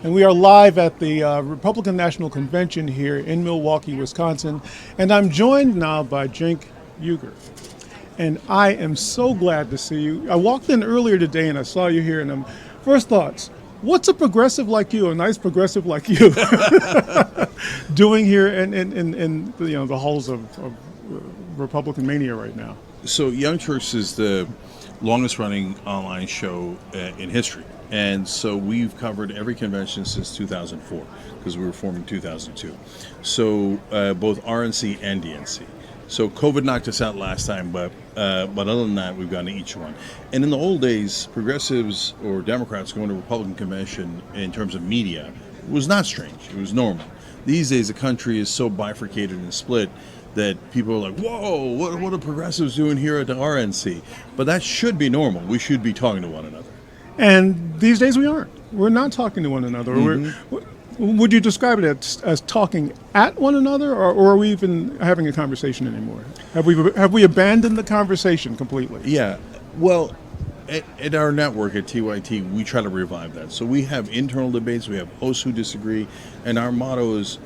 and we are live at the Republican National Convention here in Milwaukee, Wisconsin. And I'm joined now by Cenk Uygur. And I am so glad to see you. I walked in earlier today and I saw you here, and first thoughts, what's a progressive like you, a nice progressive like you, doing here in the halls of Republican mania right now? So Young Turks is the longest running online show in history. And so we've covered every convention since 2004 because we were formed in 2002. So both RNC and DNC. So COVID knocked us out last time, but other than that, we've gone to each one. And in the old days, progressives or Democrats going to Republican convention in terms of media was not strange. It was normal. These days, the country is so bifurcated and split that people are like, whoa, what are progressives doing here at the RNC? But that should be normal. We should be talking to one another. And these days we aren't. We're not talking to one another. Would you describe it as talking at one another, or are we even having a conversation anymore? Have we abandoned the conversation completely? Yeah. Well, at our network at TYT, we try to revive that. So we have internal debates, we have hosts who disagree, and our motto is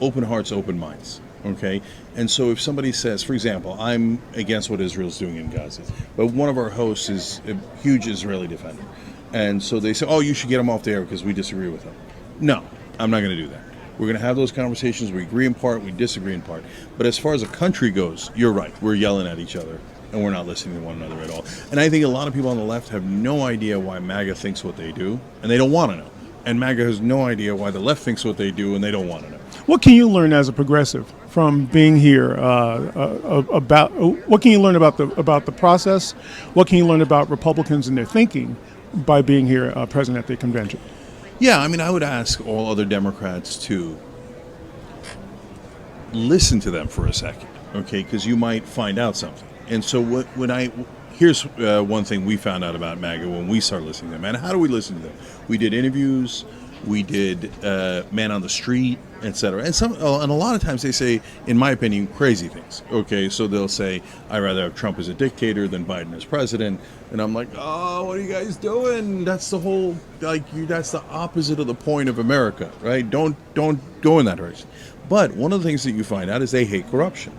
open hearts, open minds. Okay? And so if somebody says, for example, I'm against what Israel's doing in Gaza, but one of our hosts is a huge Israeli defender. And so they say, oh, you should get him off the air because we disagree with him. No, I'm not going to do that. We're going to have those conversations. We agree in part, we disagree in part. But as far as a country goes, you're right. We're yelling at each other, and we're not listening to one another at all. And I think a lot of people on the left have no idea why MAGA thinks what they do, and they don't want to know. And MAGA has no idea why the left thinks what they do, and they don't want to know. What can you learn as a progressive from being here about? What can you learn about the process? What can you learn about Republicans and their thinking by being here present at the convention? Yeah, I mean, I would ask all other Democrats to listen to them for a second, okay? Because you might find out something. And so here's one thing we found out about MAGA when we started listening to them. And how do we listen to them? We did interviews, we did man on the street, etc. And a lot of times they say, in my opinion, crazy things. Okay, so they'll say, I'd rather have Trump as a dictator than Biden as president. And I'm like, oh, what are you guys doing? That's the whole, that's the opposite of the point of America, right? Don't go in that direction. But one of the things that you find out is they hate corruption.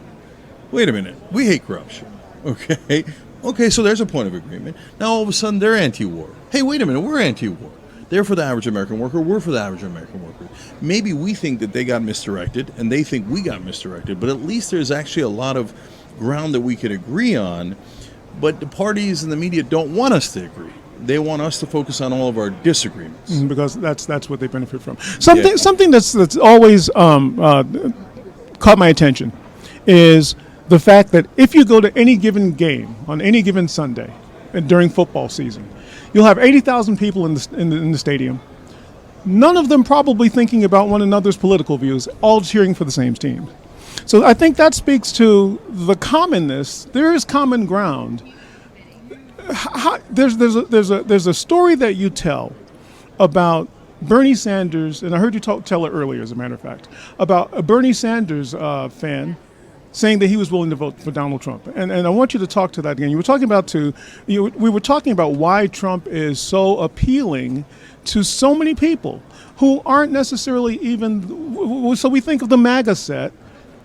Wait a minute, we hate corruption. Okay, so there's a point of agreement. Now all of a sudden they're anti-war. Hey, wait a minute, we're anti-war. They're for the average American worker, we're for the average American worker. Maybe we think that they got misdirected and they think we got misdirected, but at least there's actually a lot of ground that we could agree on, but the parties and the media don't want us to agree. They want us to focus on all of our disagreements. Because that's what they benefit from. Something that's always caught my attention is the fact that if you go to any given game on any given Sunday during football season, you'll have 80,000 people in the stadium. None of them probably thinking about one another's political views, all cheering for the same team. So I think that speaks to the commonness. There is common ground. There's a story that you tell about Bernie Sanders, and I heard you tell it earlier, as a matter of fact, about a Bernie Sanders fan saying that he was willing to vote for Donald Trump. And I want you to talk to that again. We were talking about why Trump is so appealing to so many people who aren't necessarily even, so we think of the MAGA set,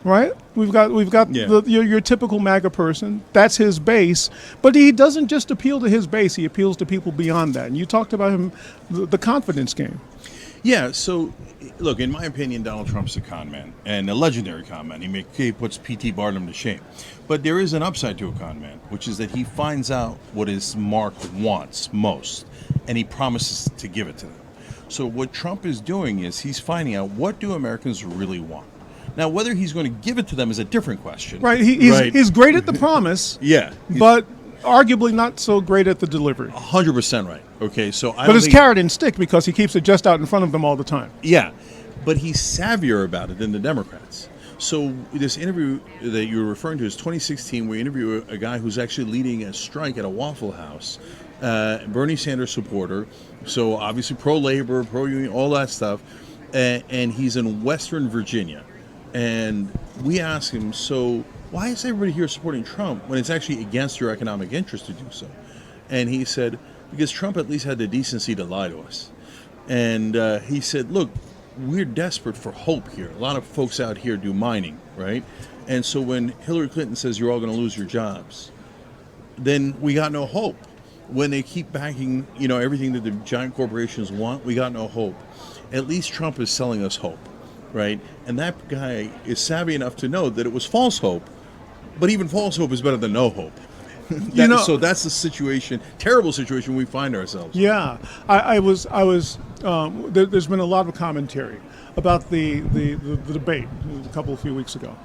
right? We've got your typical MAGA person. That's his base. But he doesn't just appeal to his base. He appeals to people beyond that. And you talked about him, the confidence game. Yeah, so, look, in my opinion, Donald Trump's a con man, and a legendary con man. He puts P.T. Barnum to shame. But there is an upside to a con man, which is that he finds out what his mark wants most, and he promises to give it to them. So what Trump is doing is he's finding out, what do Americans really want? Now, whether he's going to give it to them is a different question. Right, he's great at the promise, yeah, but arguably not so great at the delivery. 100% right. Okay, so but it's carrot and stick because he keeps it just out in front of them all the time. Yeah, but he's savvier about it than the Democrats. So this interview that you were referring to is 2016. We interview a guy who's actually leading a strike at a Waffle House, Bernie Sanders supporter. So obviously pro-labor, pro-union, all that stuff, and he's in Western Virginia. And we asked him, so why is everybody here supporting Trump when it's actually against your economic interest to do so? And he said, because Trump at least had the decency to lie to us. And he said, look, we're desperate for hope here. A lot of folks out here do mining, right? And so when Hillary Clinton says you're all going to lose your jobs, then we got no hope. When they keep backing, everything that the giant corporations want, we got no hope. At least Trump is selling us hope, right? And that guy is savvy enough to know that it was false hope, but even false hope is better than no hope. So that's the situation, terrible situation we find ourselves. Yeah, there's been a lot of commentary about the debate a few weeks ago,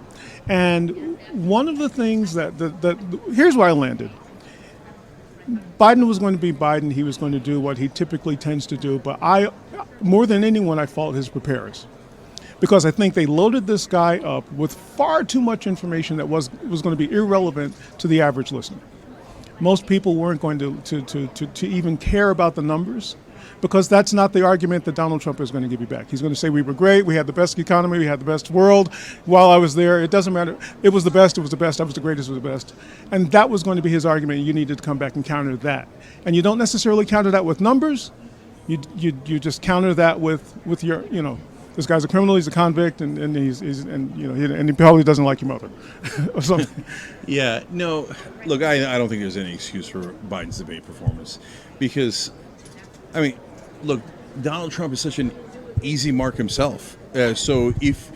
and one of the things that here's where I landed. Biden was going to be Biden. He was going to do what he typically tends to do, but more than anyone, I fault his preparers, because I think they loaded this guy up with far too much information that was going to be irrelevant to the average listener. Most people weren't going to even care about the numbers, because that's not the argument that Donald Trump is going to give you back. He's going to say, we were great, we had the best economy, we had the best world. While I was there, it doesn't matter. It was the best, I was the greatest, it was the best. And that was going to be his argument. You needed to come back and counter that. And you don't necessarily counter that with numbers. You just counter that with your, this guy's a criminal, he's a convict, and he probably doesn't like your mother or something. Yeah, no, look, I don't think there's any excuse for Biden's debate performance, because, look, Donald Trump is such an easy mark himself. So if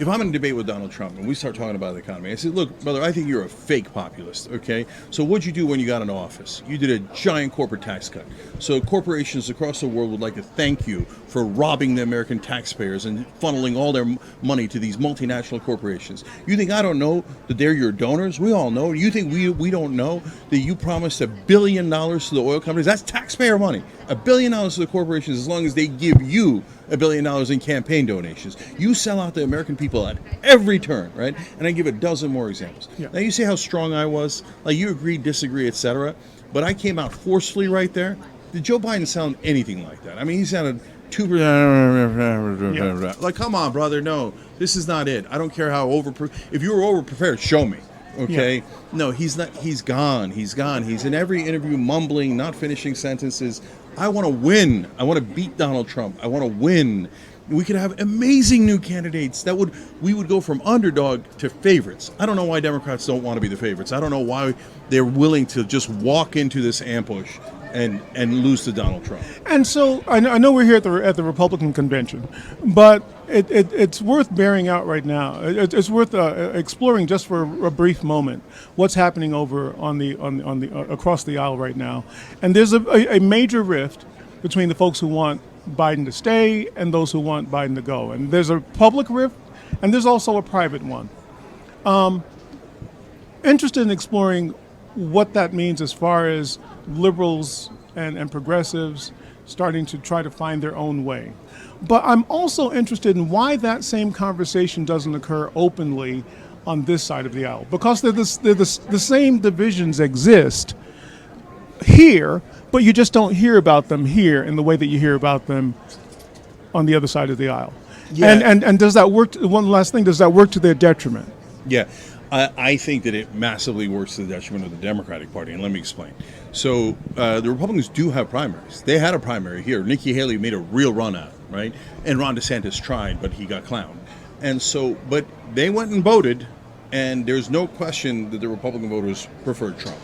I'm in a debate with Donald Trump and we start talking about the economy, I said, look, brother, I think you're a fake populist, okay? So what'd you do when you got into office? You did a giant corporate tax cut. So corporations across the world would like to thank you for robbing the American taxpayers and funneling all their money to these multinational corporations. You think I don't know that they're your donors? We all know. You think we don't know that you promised $1 billion to the oil companies? That's taxpayer money. $1 billion to the corporations, as long as they give you $1 billion in campaign donations. You sell out the American people at every turn, right? And I give a dozen more examples. Yeah. Now, you see how strong I was? Like, you agree, disagree, etc. But I came out forcefully right there. Did Joe Biden sound anything like that? I mean, he sounded 2%. Yeah. Like, come on, brother. No, this is not it. I don't care how if you were over-prepared, show me. Okay? Yeah. No, he's not. He's gone. He's gone. He's in every interview mumbling, not finishing sentences. I want to win. I want to beat Donald Trump. I want to win. We could have amazing new candidates we would go from underdog to favorites. I don't know why Democrats don't want to be the favorites. I don't know why they're willing to just walk into this ambush and lose to Donald Trump. And so I know we're here at the Republican convention, but it's worth bearing out right now. It's worth exploring just for a brief moment what's happening over on the across the aisle right now. And there's a major rift between the folks who want Biden to stay and those who want Biden to go. And there's a public rift, and there's also a private one. Interested in exploring what that means as far as liberals and progressives starting to try to find their own way. But I'm also interested in why that same conversation doesn't occur openly on this side of the aisle. Because the same divisions exist here, but you just don't hear about them here in the way that you hear about them on the other side of the aisle. Yeah. And does that work? One last thing, does that work to their detriment? Yeah. I think that it massively works to the detriment of the Democratic Party, and let me explain. So the Republicans do have primaries. They had a primary here. Nikki Haley made a real run at it, right? And Ron DeSantis tried, but he got clowned. And so, but they went and voted, and there's no question that the Republican voters preferred Trump.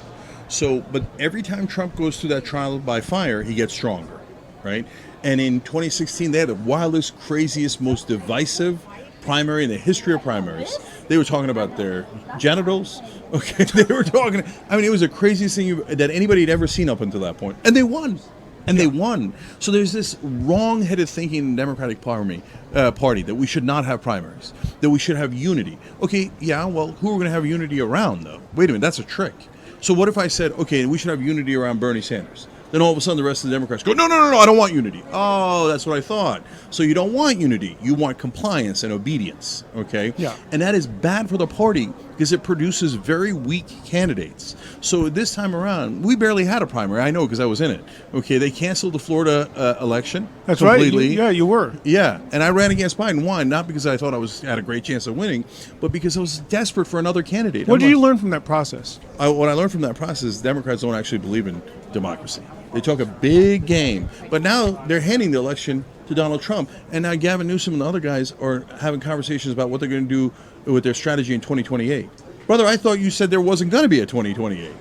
So, but every time Trump goes through that trial by fire, he gets stronger, right? And in 2016, they had the wildest, craziest, most divisive primary in the history of primaries. They were talking about their genitals. Okay, they were talking. I mean, it was the craziest thing that anybody had ever seen up until that point, and they won. And they won. So there's this wrong-headed thinking in the Democratic Party that we should not have primaries, that we should have unity. Okay, yeah, well, who are we going to have unity around, though? Wait a minute, that's a trick. So what if I said, okay, we should have unity around Bernie Sanders? Then all of a sudden the rest of the Democrats go, no, I don't want unity. Oh, that's what I thought. So you don't want unity. You want compliance and obedience, okay? Yeah. And that is bad for the party because it produces very weak candidates. So this time around, we barely had a primary. I know because I was in it. Okay, they canceled the Florida election. That's completely. Right. You were. Yeah, and I ran against Biden. Won, not because I thought I had a great chance of winning, but because I was desperate for another candidate. What did you learn from that process? What I learned from that process is Democrats don't actually believe in democracy. They talk a big game. But now they're handing the election to Donald Trump. And now Gavin Newsom and the other guys are having conversations about what they're going to do with their strategy in 2028. Brother, I thought you said there wasn't going to be a 2028.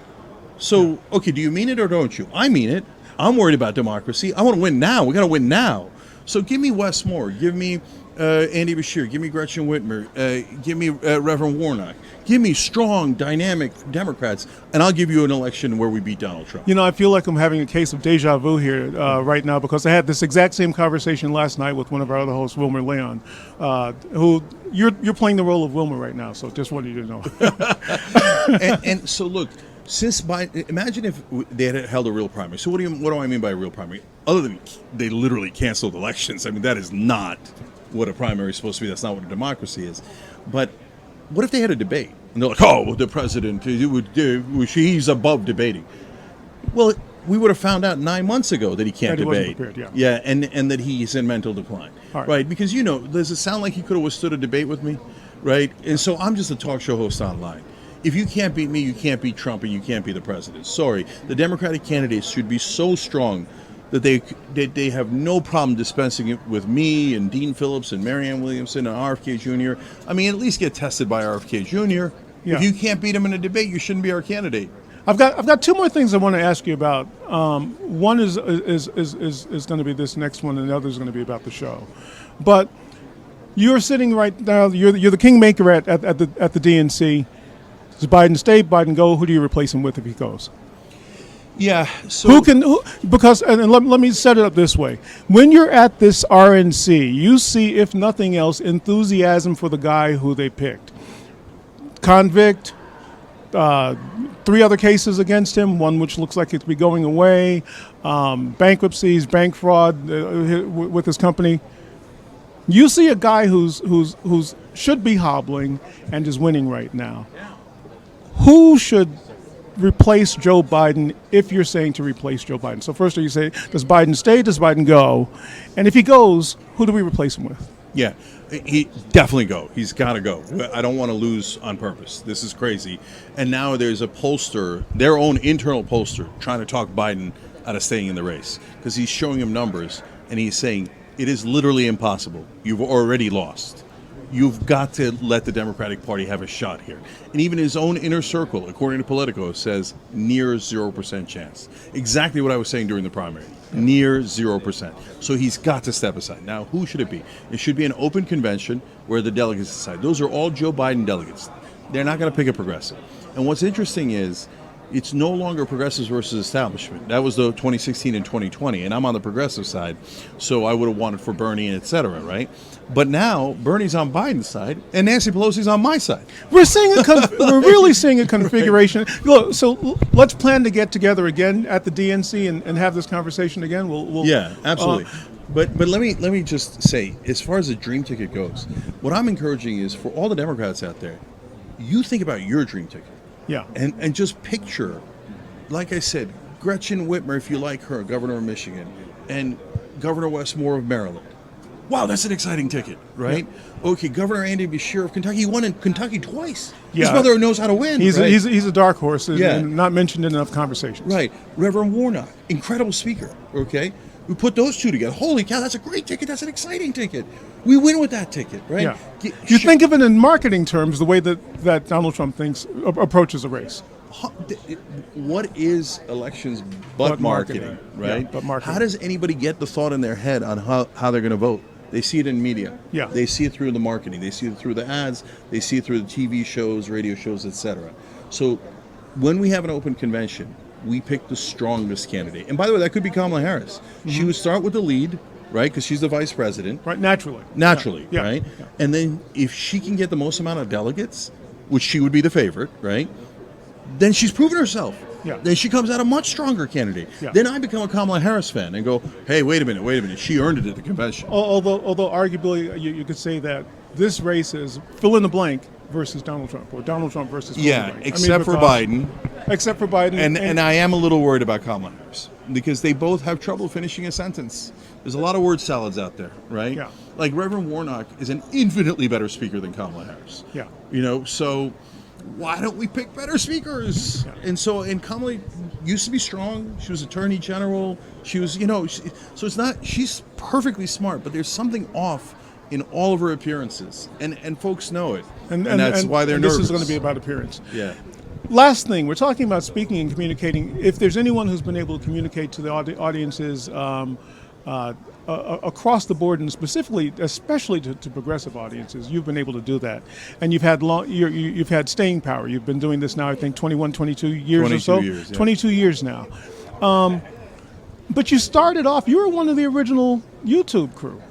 So, okay, do you mean it or don't you? I mean it. I'm worried about democracy. I want to win now. We got to win now. So give me Wes Moore. Give me Andy Beshear. Give me Gretchen Whitmer. Give me Reverend Warnock. Give me strong, dynamic Democrats, and I'll give you an election where we beat Donald Trump. You know, I feel like I'm having a case of deja vu here right now, because I had this exact same conversation last night with one of our other hosts, Wilmer Leon, who you're playing the role of Wilmer right now. So just wanted you to know. and so look. Since Biden, imagine if they had held a real primary. So what do I mean by a real primary? Other than they literally canceled elections. I mean, that is not what a primary is supposed to be. That's not what a democracy is. But what if they had a debate? And they're like, oh, the president, he's above debating. Well, we would have found out 9 months ago that he can't debate. Yeah, and that he's in mental decline. Right, because, does it sound like he could have withstood a debate with me? Right? And so I'm just a talk show host online. If you can't beat me, you can't beat Trump, and you can't be the president. Sorry. The Democratic candidates should be so strong that they have no problem dispensing it with me and Dean Phillips and Marianne Williamson and RFK Jr. I mean, at least get tested by RFK Jr. Yeah. If you can't beat him in a debate, you shouldn't be our candidate. I've got two more things I want to ask you about. One is going to be this next one, and the other is going to be about the show. But you're sitting right now. You're the kingmaker at the DNC. Does Biden stay? Biden go? Who do you replace him with if he goes? Yeah. So because let me set it up this way. When you're at this RNC, you see, if nothing else, enthusiasm for the guy who they picked. Convict, 3 other cases against him, one which looks like it's be going away, bankruptcies, bank fraud with his company. You see a guy who's should be hobbling and is winning right now. Who should replace Joe Biden if you're saying to replace Joe Biden? So first, you say, does Biden stay? Does Biden go? And if he goes, who do we replace him with? Yeah, he definitely go. He's got to go. I don't want to lose on purpose. This is crazy. And now there's a pollster, their own internal pollster, trying to talk Biden out of staying in the race because he's showing him numbers and he's saying it is literally impossible. You've already lost. You've got to let the Democratic Party have a shot here. And even his own inner circle, according to Politico, says near 0% chance. Exactly what I was saying during the primary. Near 0%. So he's got to step aside. Now, who should it be? It should be an open convention where the delegates decide. Those are all Joe Biden delegates. They're not going to pick a progressive. And what's interesting is it's no longer progressives versus establishment. That was the 2016 and 2020, and I'm on the progressive side, so I would have wanted for Bernie and et cetera, right? But now Bernie's on Biden's side, and Nancy Pelosi's on my side. We're really seeing a configuration. Look, so let's plan to get together again at the DNC and have this conversation again. We'll yeah, absolutely. But let me just say, as far as the dream ticket goes, what I'm encouraging is for all the Democrats out there, you think about your dream ticket. Yeah. And just picture, like I said, Gretchen Whitmer, if you like her, governor of Michigan, and Governor Wes Moore of Maryland. Wow, that's an exciting ticket, right? Yeah. Okay, Governor Andy Beshear of Kentucky. He won in Kentucky twice. Yeah. His brother knows how to win. He's a dark horse and not mentioned in enough conversations. Right. Reverend Warnock, incredible speaker, okay? We put those two together. Holy cow, that's a great ticket. That's an exciting ticket. We win with that ticket, right? Yeah. You think of it in marketing terms, the way that Donald Trump approaches a race. What is elections but marketing, right? Yeah, but marketing. How does anybody get the thought in their head on how they're going to vote? They see it in media. Yeah. They see it through the marketing. They see it through the ads. They see it through the TV shows, radio shows, etc. So when we have an open convention, we pick the strongest candidate. And by the way, that could be Kamala Harris. Mm-hmm. She would start with the lead, right? Because she's the vice president. Right, naturally, yeah. Right? Yeah. And then if she can get the most amount of delegates, which she would be the favorite, right? Then she's proven herself. Yeah. Then she comes out a much stronger candidate. Yeah. Then I become a Kamala Harris fan and go, hey, wait a minute. She earned it at the convention. Although arguably you could say that this race is fill in the blank versus Donald Trump, or Donald Trump versus except for Biden. Except for Biden. And I am a little worried about Kamala Harris because they both have trouble finishing a sentence. There's a lot of word salads out there, right? Yeah. Like Reverend Warnock is an infinitely better speaker than Kamala Harris. Yeah. So why don't we pick better speakers? Yeah. And Kamala used to be strong. She was Attorney General. She was, so it's not. She's perfectly smart, but there's something off in all of her appearances, and folks know it, and that's why they're nervous. This is going to be about appearance. Yeah. Last thing, we're talking about speaking and communicating. If there's anyone who's been able to communicate to the audiences across the board, and especially to progressive audiences, you've been able to do that, and you've had you've had staying power. You've been doing this now, I think, 21, 22 years 22 or so. Years, yeah. 22 years now. But you started off. You were one of the original YouTube crew.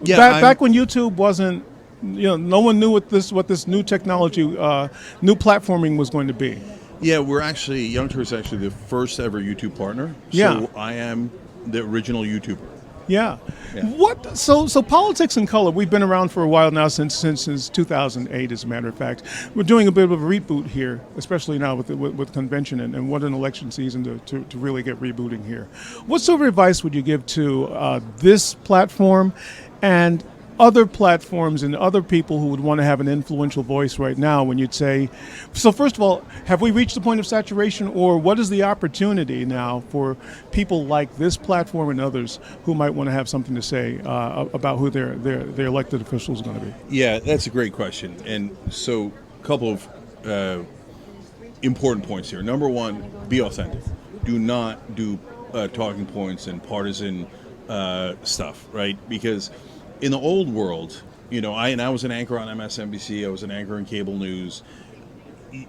Yeah, back when YouTube wasn't. No one knew what this new technology, new platforming was going to be. Yeah, Young Turks actually the first ever YouTube partner. So Yeah. I am the original YouTuber. Yeah. Yeah. What? So Politics and Color. We've been around for a while now, since 2008, as a matter of fact. We're doing a bit of a reboot here, especially now with convention and what an election season to really get rebooting here. What sort of advice would you give to this platform and other platforms and other people who would want to have an influential voice right now, when you'd say, so first of all, have we reached the point of saturation, or what is the opportunity now for people like this platform and others who might want to have something to say about who their elected officials are going to be? Yeah, that's a great question. And so a couple of important points here. Number one, be authentic. Do not do talking points and partisan stuff, right? Because in the old world, I was an anchor on MSNBC. I was an anchor in cable news.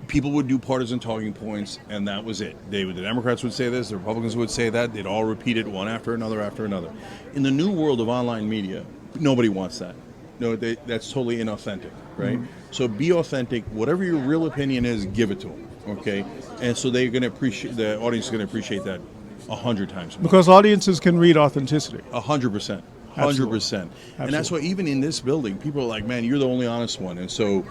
People would do partisan talking points, and that was it. The Democrats would say this, the Republicans would say that. They'd all repeat it one after another after another. In the new world of online media, nobody wants that. No, that's totally inauthentic, right? Mm-hmm. So be authentic. Whatever your real opinion is, give it to them, okay? And so the audience is going to appreciate that 100 times more. Because audiences can read authenticity. 100%. 100%. And that's why even in this building, people are like, man, you're the only honest one. And so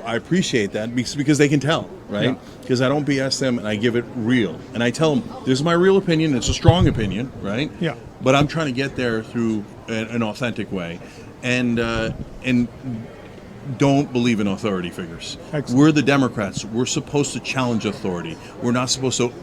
I appreciate that because they can tell, right? Because I don't BS them and I give it real. And I tell them, this is my real opinion. It's a strong opinion, right? Yeah. But I'm trying to get there through an authentic way. And don't believe in authority figures. Excellent. We're the Democrats. We're supposed to challenge authority. We're not supposed to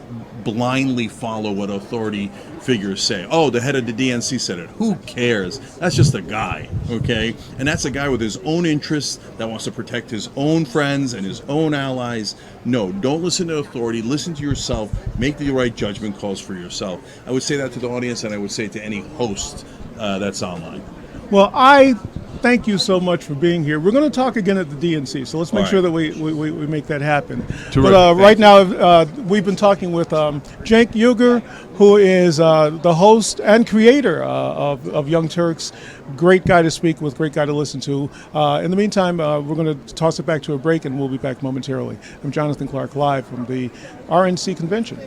blindly follow what authority figures say. Oh, the head of the DNC said it. Who cares? That's just a guy, okay? And that's a guy with his own interests that wants to protect his own friends and his own allies. No, don't listen to authority. Listen to yourself. Make the right judgment calls for yourself. I would say that to the audience, and I would say it to any host that's online. Well, I thank you so much for being here. We're going to talk again at the DNC, so let's make sure that we make that happen. Terrific. But right now, we've been talking with Cenk Uygur, who is the host and creator of Young Turks. Great guy to speak with, great guy to listen to. In the meantime, we're going to toss it back to a break, and we'll be back momentarily. I'm Jonathan Clark, live from the RNC convention.